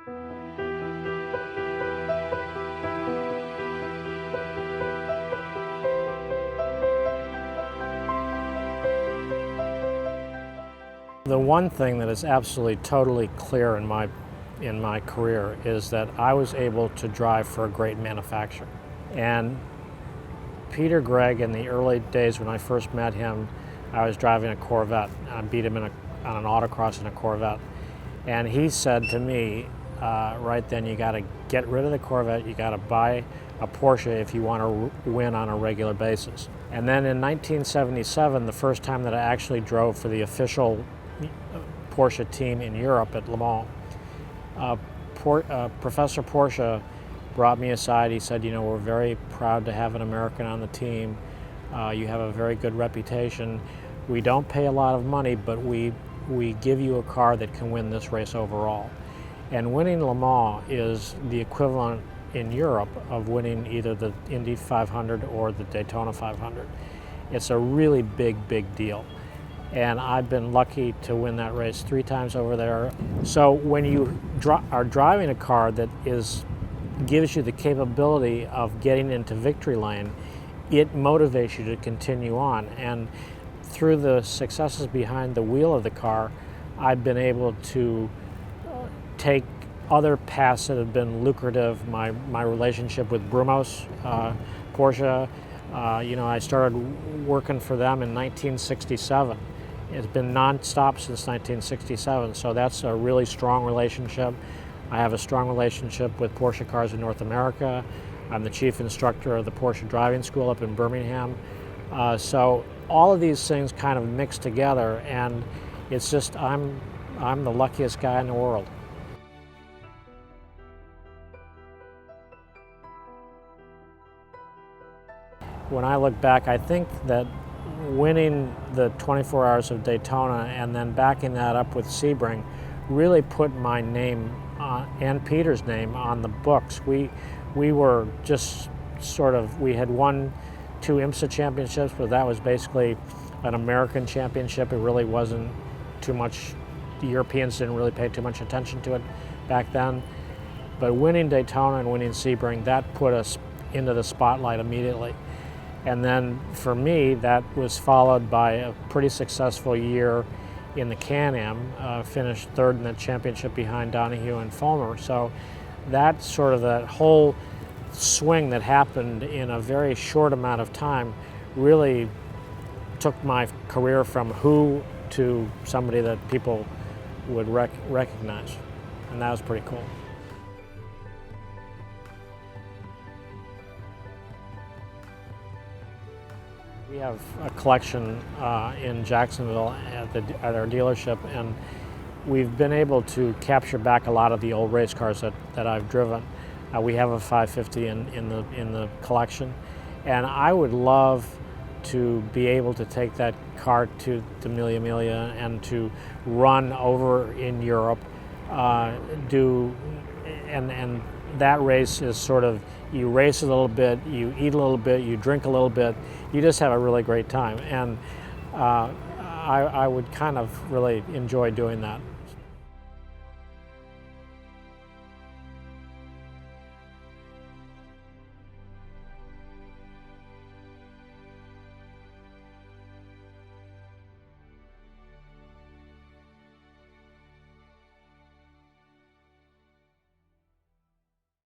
The one thing that is absolutely totally clear in my career is that I was able to drive for a great manufacturer. And Peter Gregg, in the early days when I first met him, I was driving a Corvette. I beat him on an autocross in a Corvette. And he said to me, right then, you got to get rid of the Corvette, you got to buy a Porsche if you want to win on a regular basis. And then in 1977, the first time that I actually drove for the official Porsche team in Europe at Le Mans, Professor Porsche brought me aside. He said, we're very proud to have an American on the team. You have a very good reputation. We don't pay a lot of money, but we give you a car that can win this race overall. And winning Le Mans is the equivalent in Europe of winning either the Indy 500 or the Daytona 500. It's a really big, big deal. And I've been lucky to win that race 3 times over there. So when you are driving a car that gives you the capability of getting into victory lane, it motivates you to continue on. And through the successes behind the wheel of the car, I've been able to take other paths that have been lucrative. My relationship with Brumos, Porsche, I started working for them in 1967. It's been nonstop since 1967, so that's a really strong relationship. I have a strong relationship with Porsche Cars in North America. I'm the chief instructor of the Porsche driving school up in Birmingham. So all of these things kind of mix together, and it's just I'm the luckiest guy in the world. When I look back, I think that winning the 24 Hours of Daytona and then backing that up with Sebring really put my name and Peter's name on the books. We were just we had won 2 IMSA championships, but that was basically an American championship. It really wasn't too much, the Europeans didn't really pay too much attention to it back then. But winning Daytona and winning Sebring, that put us into the spotlight immediately. And then for me, that was followed by a pretty successful year in the Can-Am, finished 3rd in the championship behind Donahue and Fulmer. So that whole swing that happened in a very short amount of time really took my career from who to somebody that people would recognize. And that was pretty cool. We have a collection in Jacksonville at our dealership, and we've been able to capture back a lot of the old race cars that I've driven. We have a 550 in the collection, and I would love to be able to take that car to Mille Miglia and to run over in Europe, and that race is you race a little bit, you eat a little bit, you drink a little bit, you just have a really great time. And I would kind of really enjoy doing that.